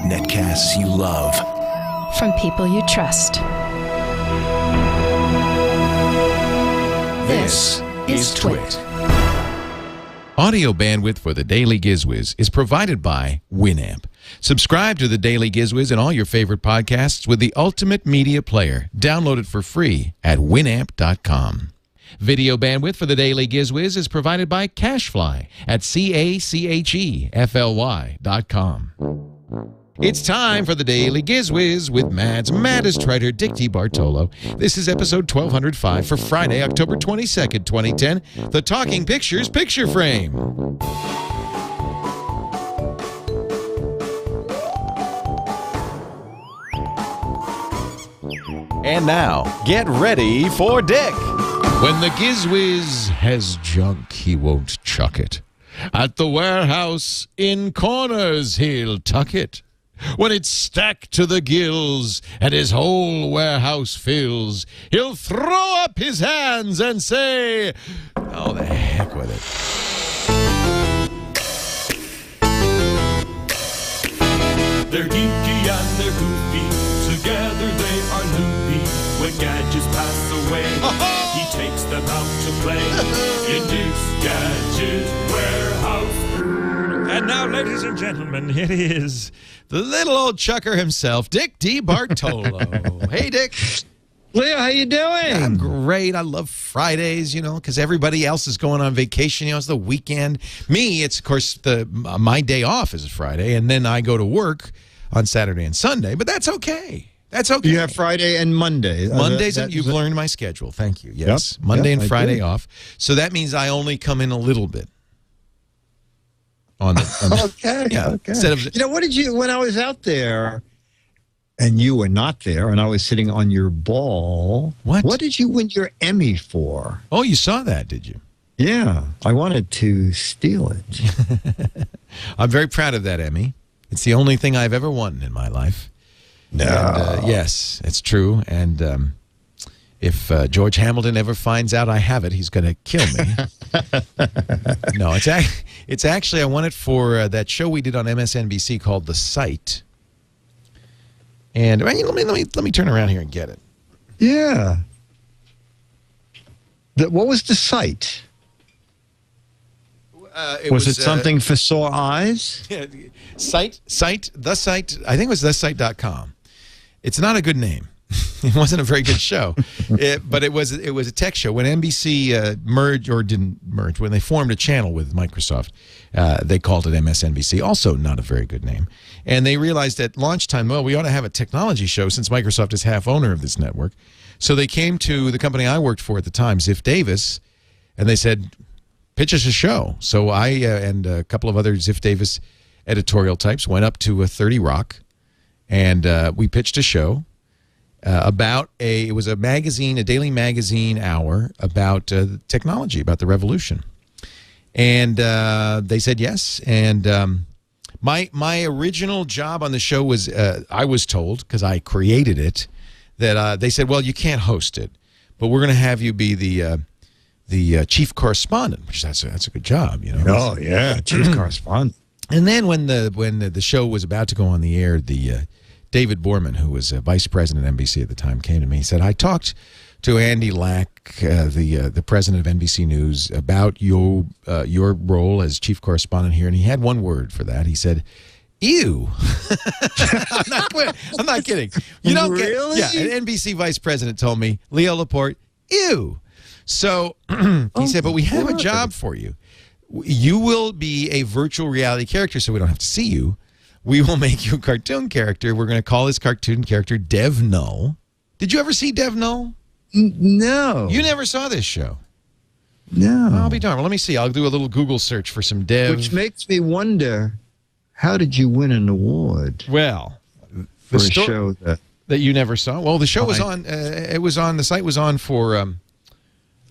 Netcasts you love. From people you trust. This is TWiT. Audio bandwidth for the Daily GizWiz is provided by Winamp. Subscribe to the Daily GizWiz and all your favorite podcasts with the ultimate media player. Download it for free at winamp.com. Video bandwidth for the Daily GizWiz is provided by CacheFly at CacheFly.com. It's time for the Daily GizWiz with Mads maddest writer, Dick DeBartolo. This is episode 1205 for Friday, October 22nd, 2010, the Talking Pictures Picture Frame. And now, get ready for Dick. When the GizWiz has junk, he won't chuck it. At the warehouse, in corners, he'll tuck it. When it's stacked to the gills and his whole warehouse fills, he'll throw up his hands and say, "Oh, the heck with it." They're geeky and they're goofy, together they are loopy. When gadgets pass away, he takes them out to play in Dick's Gadget Warehouse. And now, ladies and gentlemen, it is the little old chucker himself, Dick DeBartolo. Hey, Dick. Leo, how you doing? I'm great. I love Fridays, because everybody else is going on vacation. It's the weekend. Me, it's, of course, my day off is Friday, and then I go to work on Saturday and Sunday, but that's okay. That's okay. You have Friday and Monday. Mondays, you've learned my schedule. Thank you. Yes. Yep, Monday and Friday off. So that means I only come in a little bit. Okay. Yeah. Okay. Instead of, what did you, when I was out there and you were not there and I was sitting on your ball, what did you win your Emmy for? Oh, you saw that, did you? Yeah. I wanted to steal it. I'm very proud of that Emmy. It's the only thing I've ever won in my life. No. And, yes, it's true. And if George Hamilton ever finds out I have it, he's going to kill me. No, it's actually, I won it for that show we did on MSNBC called The Site. And let me turn around here and get it. Yeah. What was the site? Was it something for sore eyes? Yeah, the site. I think it was thesite.com. It's not a good name. It wasn't a very good show, but it was a tech show. When NBC merged or didn't merge, when they formed a channel with Microsoft, they called it MSNBC. Also, not a very good name. And they realized at launch time, well, we ought to have a technology show since Microsoft is half owner of this network. So they came to the company I worked for at the time, Ziff Davis, and they said, pitch us a show. So I and a couple of other Ziff Davis editorial types went up to 30 Rock, and we pitched a show. It was a magazine, a daily magazine hour about technology, about the revolution. And they said yes. And my original job on the show was, I was told, because I created it, that they said, well, you can't host it, but we're going to have you be the chief correspondent, which that's a good job, Oh, yeah, chief correspondent. And then when the show was about to go on the air, David Borman, who was vice president of NBC at the time, came to me. He said, I talked to Andy Lack, the president of NBC News, about your role as chief correspondent here, and he had one word for that. He said, ew. I'm not kidding. You don't really? An NBC vice president told me, Leo Laporte, ew. So he said, but we have a job for you. You will be a virtual reality character, so we don't have to see you. We will make you a cartoon character. We're going to call this cartoon character Dev Null. Did you ever see Dev Null? No. You never saw this show? No. I'll be darned. Well, let me see. I'll do a little Google search for some Dev. Which makes me wonder, how did you win an award? Well, for a show that you never saw? Well, the show was on, the site was on for,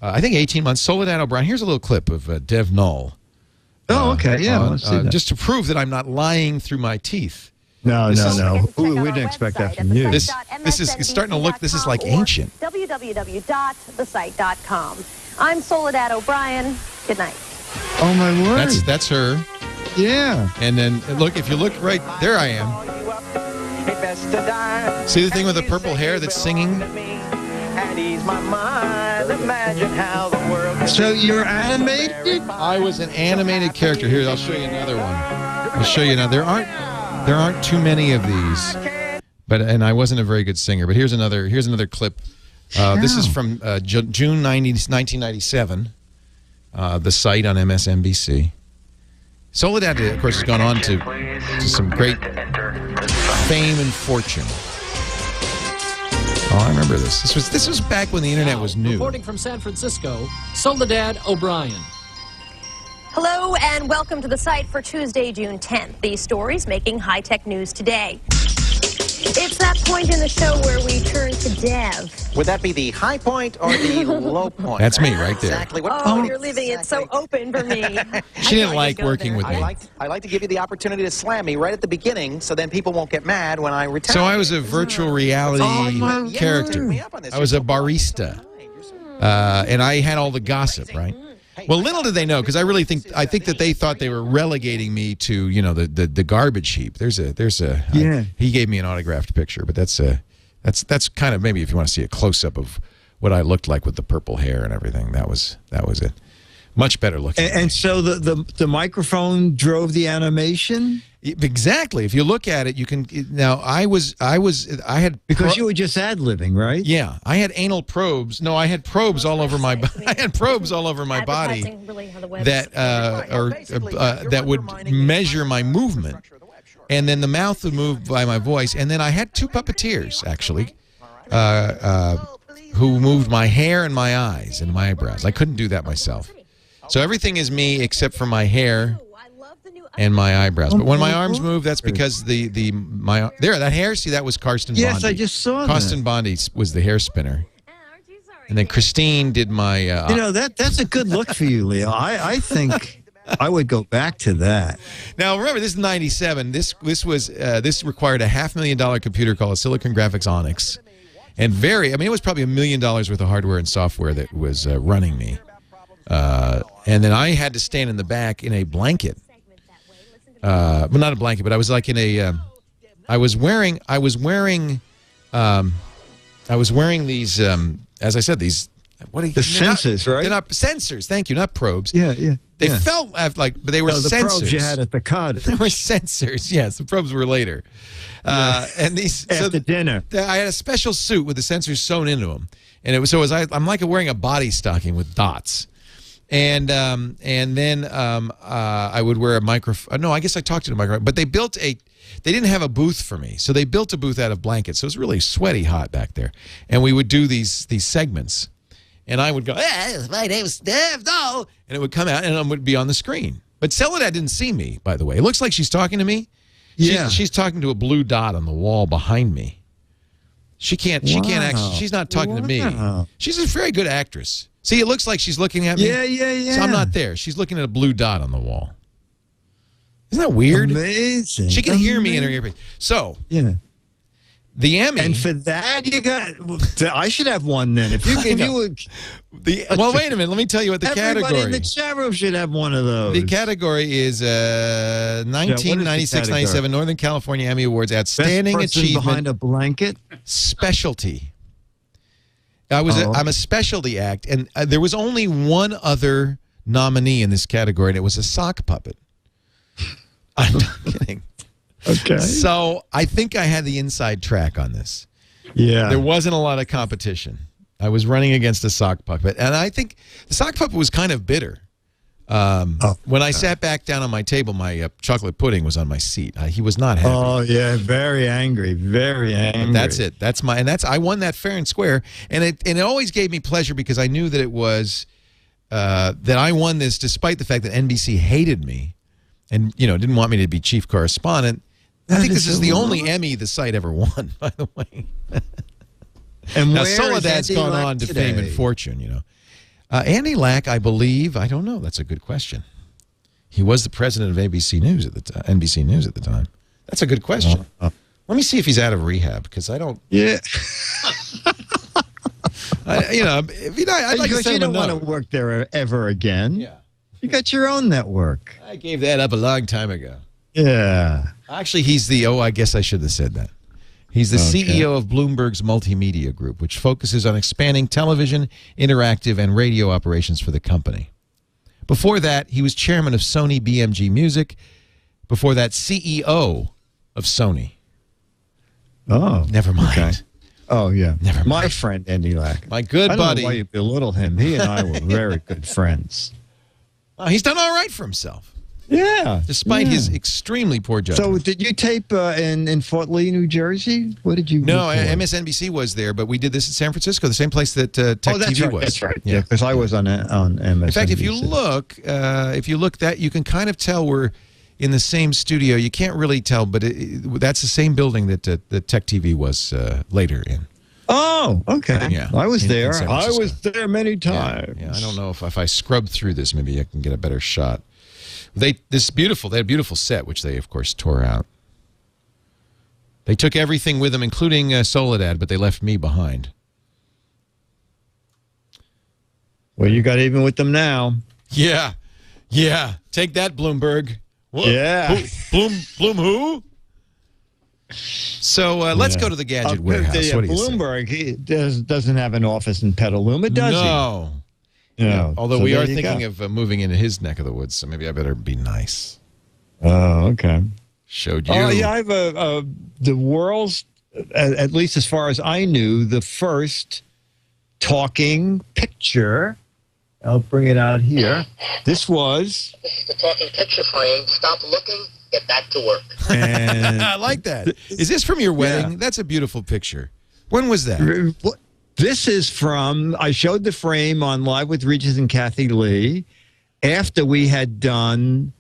I think 18 months. Soledad O'Brien. Here's a little clip of Dev Null. Oh, okay. Yeah, let's see that. Just to prove that I'm not lying through my teeth. No. We didn't expect that from you. This is starting to look, this is like ancient. www.thesite.com. I'm Soledad O'Brien. Good night. Oh, my word. That's her. Yeah. And then look, if you look right there, I am. See the thing with the purple hair that's singing? So you're animated? I was an animated character. Here, I'll show you another one. I'll show you now. There aren't too many of these, and I wasn't a very good singer. But here's another clip. This is from June 1997. The site on MSNBC. Soledad, of course, has gone on to some great fame and fortune. Oh, I remember this. This was back when the internet was new. Reporting from San Francisco, Soledad O'Brien. Hello and welcome to the site for Tuesday, June 10th. These stories making high-tech news today. It's that point in the show where we turn to Dev. Would that be the high point or the low point? That's me right there. Exactly. Oh, you're leaving it so open for me. She didn't like working with me. I like to give you the opportunity to slam me right at the beginning so then people won't get mad when I retire. So I was a virtual reality character. I was a barista. And I had all the gossip, right? Well, little did they know, because I think that they thought they were relegating me to, the garbage heap. He gave me an autographed picture, but that's kind of, maybe if you want to see a close up of what I looked like with the purple hair and everything. That was it. Much better looking. And so the microphone drove the animation? Exactly. If you look at it, you can. Now, I had because you were just ad-libbing, right? Yeah, I had anal probes. No, I had probes all over my. I had probes all over my body that would measure my movement, and then the mouth would move by my voice, and then I had two puppeteers actually, who moved my hair and my eyes and my eyebrows. I couldn't do that myself, so everything is me except for my hair and my eyebrows. But when my arms move, that's because that hair, see, that was Karsten Bondi. Yes, I just saw Karsten Bondi was the hair spinner. And then Christine did my... that's a good look for you, Leo. I think I would go back to that. Now, remember, this is 97. This required a $500,000 computer called a Silicon Graphics Onyx. And it was probably $1 million worth of hardware and software that was running me. And then I had to stand in the back in a blanket. Well, not a blanket, but I was like in a. I was wearing these. As I said, these. What are the sensors, right? They're not sensors. Thank you, not probes. Yeah, yeah. They felt like, but they were the sensors. Probes you had at the cottage. They were sensors. Yes, the probes were later. And these after dinner. I had a special suit with the sensors sewn into them, and I'm like wearing a body stocking with dots. And then I would wear a microphone. No, I guess I talked to the microphone. But they didn't have a booth for me, so they built a booth out of blankets. So it was really sweaty hot back there. And we would do these segments, and I would go, "My name's Dev Doll," and it would come out, and it would be on the screen. But Soledad didn't see me, by the way. It looks like she's talking to me. Yeah, she's talking to a blue dot on the wall behind me. She can't actually. She's not talking to me. She's a very good actress. See, it looks like she's looking at me. Yeah. So I'm not there. She's looking at a blue dot on the wall. Isn't that weird? Amazing. She can hear me in her earpiece. So, yeah. The Emmy. And for that, you got. I should have one then. If you would. Well, wait a minute. Let me tell you what the category. Everybody in the chat room should have one of those. The category is 1996-97 Northern California Emmy Awards Outstanding Best person Achievement behind a blanket. Specialty. I'm a specialty act, and there was only one other nominee in this category, and it was a sock puppet. I'm not kidding. Okay. So I think I had the inside track on this. Yeah. There wasn't a lot of competition. I was running against a sock puppet, and I think the sock puppet was kind of bitter. When I sat back down on my table, my chocolate pudding was on my seat. He was not happy. Oh yeah, very angry, very angry. But that's it. I won that fair and square, and it always gave me pleasure because I knew that it was that I won this despite the fact that NBC hated me, and didn't want me to be chief correspondent. I think this is the only Emmy the site ever won, by the way. And now Soledad's gone on to fame and fortune, Andy Lack, I believe, I don't know. That's a good question. He was the president of NBC News at the time. That's a good question. Let me see if he's out of rehab because I don't. Yeah. I'd like to send him a note. Want to work there ever again. Yeah. You got your own network. I gave that up a long time ago. Yeah. Actually, he's the, I guess I should have said that. He's the CEO of Bloomberg's Multimedia Group, which focuses on expanding television, interactive, and radio operations for the company. Before that, he was chairman of Sony BMG Music. Before that, CEO of Sony. Oh. Never mind. Okay. Oh, yeah. Never mind. My friend, Andy Lack. My good buddy. I don't know why you belittle him. He and I were very good friends. He's done all right for himself. Yeah. Despite his extremely poor judgment. So did you tape in Fort Lee, New Jersey? What did you No, record? MSNBC was there, but we did this in San Francisco, the same place that Tech TV was. That's right. Yeah, because I was on MSNBC. In fact, if you look, that you can kind of tell we're in the same studio. You can't really tell, but that's the same building that Tech TV was later in. Oh, okay. Yeah, I was there. I was there many times. Yeah, I don't know if I scrub through this, maybe I can get a better shot. They had a beautiful set, which they, of course, tore out. They took everything with them, including Soledad, but they left me behind. Well, you got even with them now. Yeah. Take that, Bloomberg. What? Yeah. Bloom who? So let's go to the Gadget Warehouse. What do you Bloomberg, he doesn't have an office in Petaluma, does he? No. No. Although we are thinking of moving into his neck of the woods, so maybe I better be nice. Oh, okay. Showed you. Oh, yeah, I have the world's, at least as far as I knew, the first talking picture. I'll bring it out here. This is the talking picture frame. Stop looking, get back to work. And I like that. Is this from your wedding? Yeah. That's a beautiful picture. When was that? This is from, I showed the frame on Live with Regis and Kathy Lee after we had done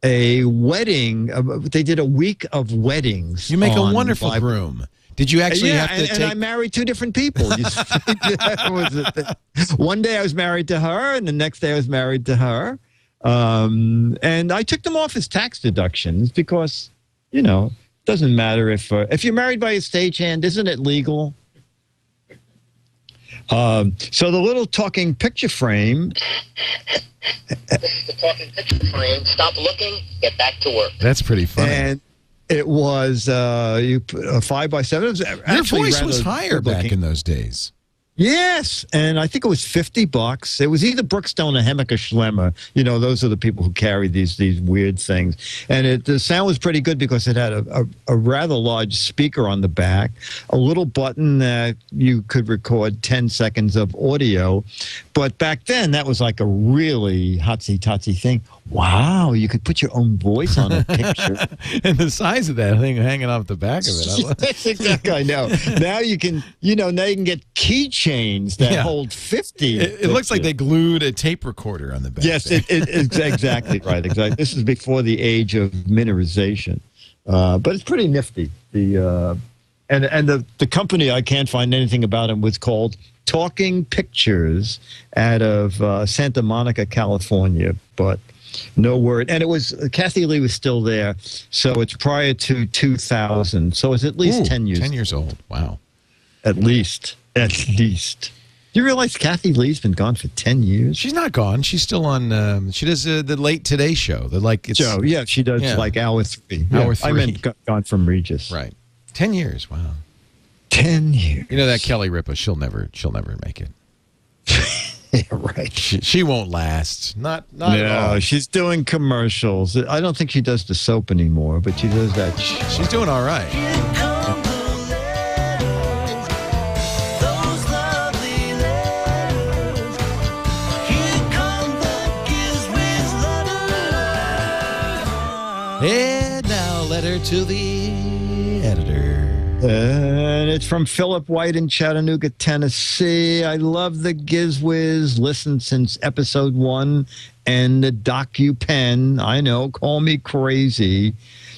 a wedding. They did a week of weddings. You make a wonderful groom. Did you actually have to and I married two different people. One day I was married to her, and the next day I was married to her. And I took them off as tax deductions because, it doesn't matter if you're married by a stagehand, isn't it legal? So the little talking picture frame. The talking picture frame. Stop looking, get back to work. That's pretty funny. And it was you put a 5x7. Your voice was higher back in those days. Yes, and I think it was $50. It was either Brookstone or Hemmick or Schlemmer. Those are the people who carry these weird things. And the sound was pretty good because it had a rather large speaker on the back, a little button that you could record 10 seconds of audio. But back then, that was like a really hotsy-totsy thing. Wow, you could put your own voice on a picture. And the size of that thing hanging off the back of it. That's exactly, I know. Now you can, now you can get keychains that hold 50. It looks like they glued a tape recorder on the back. Yes, it's exactly right. Exactly. This is before the age of miniaturization. But it's pretty nifty. The company, I can't find anything about them, was called Talking Pictures out of Santa Monica, California. But no word. And it was, Kathy Lee was still there. So it's prior to 2000. So it's at least 10 years. 10 years old. Wow. At least. Do you realize Kathy Lee's been gone for 10 years? She's not gone. She's still on, she does the Late Today Show. Show. Yeah, she does like Hour 3. Hour 3. I meant gone from Regis. Right. 10 years. Wow. 10 years. That Kelly Ripa, she'll never make it. Yeah, right. She won't last. Not at all. She's doing commercials. I don't think she does the soap anymore, but she does that. She's doing all right. And now, letter to the editor. And it's from Philip White in Chattanooga, Tennessee. I love the GizWiz. Listened since episode 1 and the DocuPen. I know, call me crazy.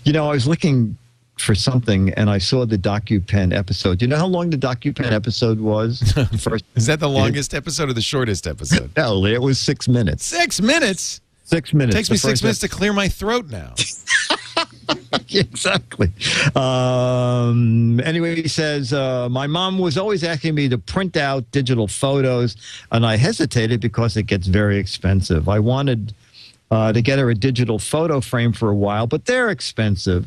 I was looking for something and I saw the DocuPen episode. Do you know how long the DocuPen episode was? First, is that the longest episode or the shortest episode? No, it was 6 minutes. 6 minutes? 6 minutes. It takes me 6 minutes to clear my throat now. Exactly. Anyway, he says, my mom was always asking me to print out digital photos, and I hesitated because it gets very expensive. I wanted to get her a digital photo frame for a while, but they're expensive.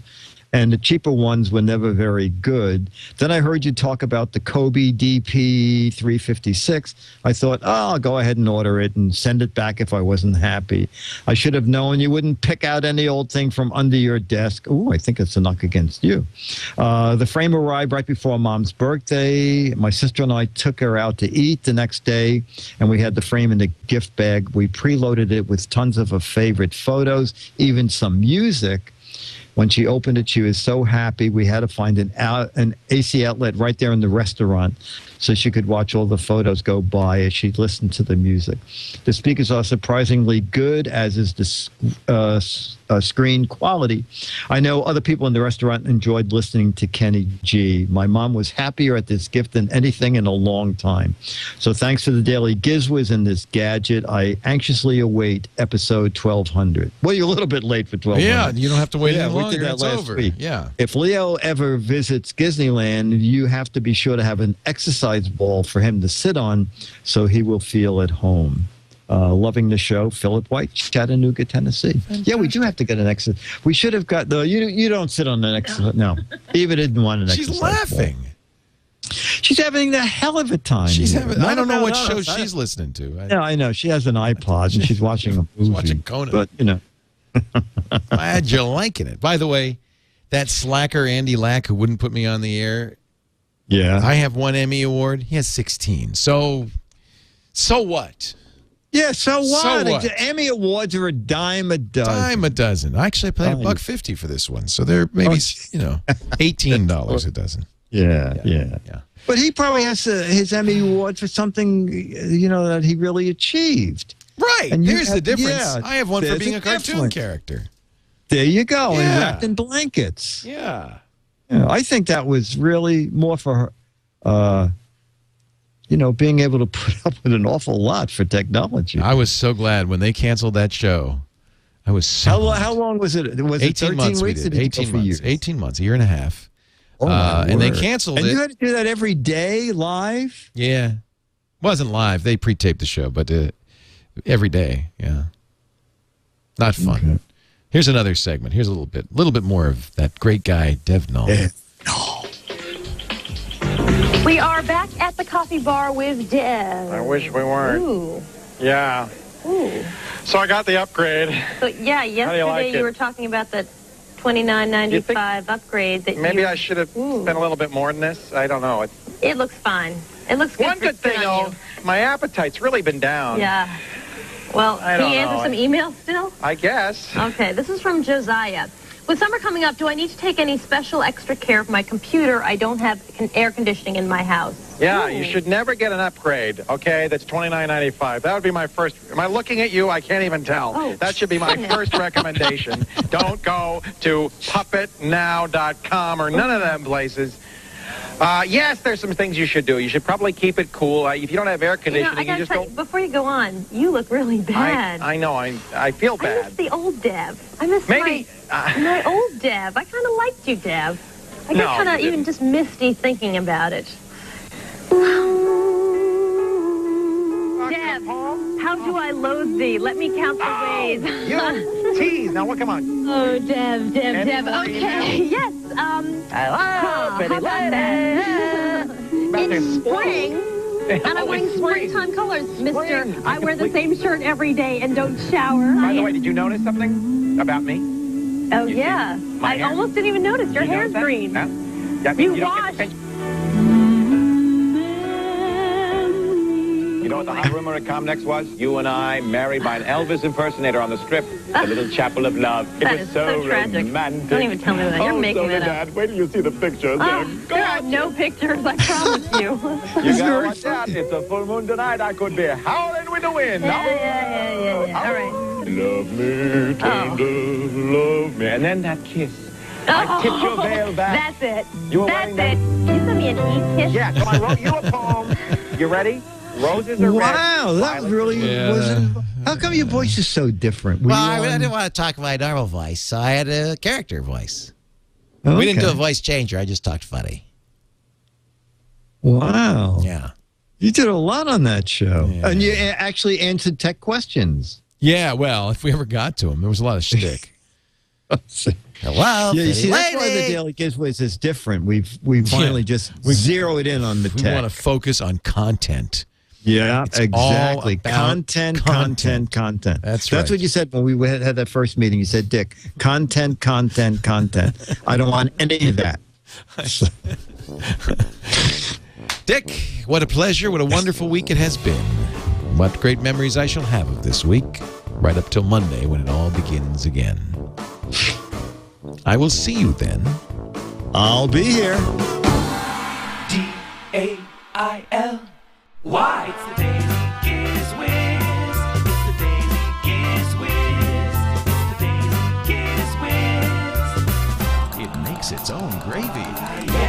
And the cheaper ones were never very good. Then I heard you talk about the Kobe DP 356. I thought, I'll go ahead and order it and send it back if I wasn't happy. I should have known you wouldn't pick out any old thing from under your desk. Ooh, I think it's a knock against you. The frame arrived right before Mom's birthday. My sister and I took her out to eat the next day, and we had the frame in the gift bag. We preloaded it with tons of her favorite photos, even some music. When she opened it, she was so happy. We had to find an AC outlet right there in the restaurant so she could watch all the photos go by as she listened to the music. The speakers are surprisingly good, as is the screen quality. I know other people in the restaurant enjoyed listening to Kenny G. My mom was happier at this gift than anything in a long time. So thanks to the Daily GizWiz and this gadget, I anxiously await episode 1200. Well, you're a little bit late for 1200. Yeah, you don't have to wait any longer. We did that it's last over. week. Yeah. If Leo ever visits Disneyland, you have to be sure to have an exercise ball for him to sit on so he will feel at home. Loving the show, Philip White, Chattanooga, Tennessee. Fantastic. Yeah, we do have to get an exercise. We should have got the. You don't sit on an exercise. No, Eva didn't want an exercise. She's laughing. Ball. She's having the hell of a time. She's having. I don't know what show she's listening to. No, I know she has an iPod and she's watching a movie. She's watching Conan. But you know, glad you're liking it. By the way, that slacker Andy Lack who wouldn't put me on the air. Yeah, I have 1 Emmy award. He has 16. So what? Yeah, so what? So what? Emmy awards are a dime a dozen. Dime a dozen. Actually, I paid $1.50 for this one, so they're maybe $18 a dozen. Yeah. But he probably has his Emmy award for something that he really achieved. Right. And here's the difference. Yeah, I have one for being a cartoon character. There you go. Yeah. And wrapped in blankets. Yeah. I think that was really more for her. Being able to put up with an awful lot for technology. I was so glad when they canceled that show. I was so How long was it? Was 18 it 13 months weeks? We did. 18 months. Years? 18 months, a year and a half. Oh, and they canceled it. And you had to do that every day live? Yeah. Wasn't live. They pre-taped the show, but every day. Yeah. Not fun. Okay. Here's another segment. Here's a little bit more of that great guy, Dev Null. We are back at the coffee bar with Dev. I wish we weren't. Ooh. Yeah. Ooh. So I got the upgrade. So yesterday you were talking about the $29.95 upgrade. That maybe I should have spent a little bit more than this. I don't know. It looks fine. It looks good. One good thing, though, my appetite's really been down. Yeah. Well, can you answer some emails still? I guess. Okay, this is from Josiah. With summer coming up, do I need to take any special extra care of my computer? I don't have air conditioning in my house. Yeah, you should never get an upgrade, okay? That's $29.95. That would be my first. Am I looking at you? I can't even tell. Oh, that should be my first recommendation. Don't go to puppetnow.com or none of them places. Yes, there's some things you should do. You should probably keep it cool. If you don't have air conditioning, you just don't. Before you go on, you look really bad. I know. I feel bad. I miss the old Dev. I miss my old Dev. I kind of liked you, Dev. I get kind of even just misty thinking about it. Dev, how do I loathe thee? Let me count the ways. You tease. Now, come on. Oh, Dev. Okay, yes. Hello, pretty lady. In spring, and I'm wearing springtime colors, mister. I wear the same shirt every day and don't shower. By the way, did you notice something about me? Oh, yeah. I almost didn't even notice. Your hair's green. No? You washed. You know what the hot rumor at Comnex was? You and I married by an Elvis impersonator on the strip, the little chapel of love. It was so tragic. Romantic. Don't even tell me that. You're making that up. Dad, wait till you see the pictures. There are no pictures, I promise you. You gotta watch out. It's a full moon tonight. I could be howling with the wind. Yeah. All right. Love me, tender, love me. And then that kiss. I tipped your veil back. That's it. You were wearing that. You sent me an e-kiss. Yeah, so I wrote you a poem. You ready? Roses are red. Wow, that really wasn't. How come your voice is so different? Well, I didn't want to talk my normal voice, so I had a character voice. Okay. We didn't do a voice changer. I just talked funny. Wow. Yeah. You did a lot on that show. Yeah. And you actually answered tech questions. Yeah, well, if we ever got to him, there was a lot of shtick. Hello, yeah, you see, that's lady. why the Daily GizWiz is different. We finally just zeroed in on the We tech. want to focus on content. Yeah, It's exactly. all about Content. That's right. That's what you said when we had that first meeting. You said, Dick, content. I don't want any of that. Dick, what a pleasure. What a wonderful week it has been. What great memories I shall have of this week, right up till Monday when it all begins again. I will see you then. I'll be here. DAIL. Why? It's the Daily GizWiz. It's the Daily GizWiz. It's the Daily GizWiz. It makes its own gravy. Yeah.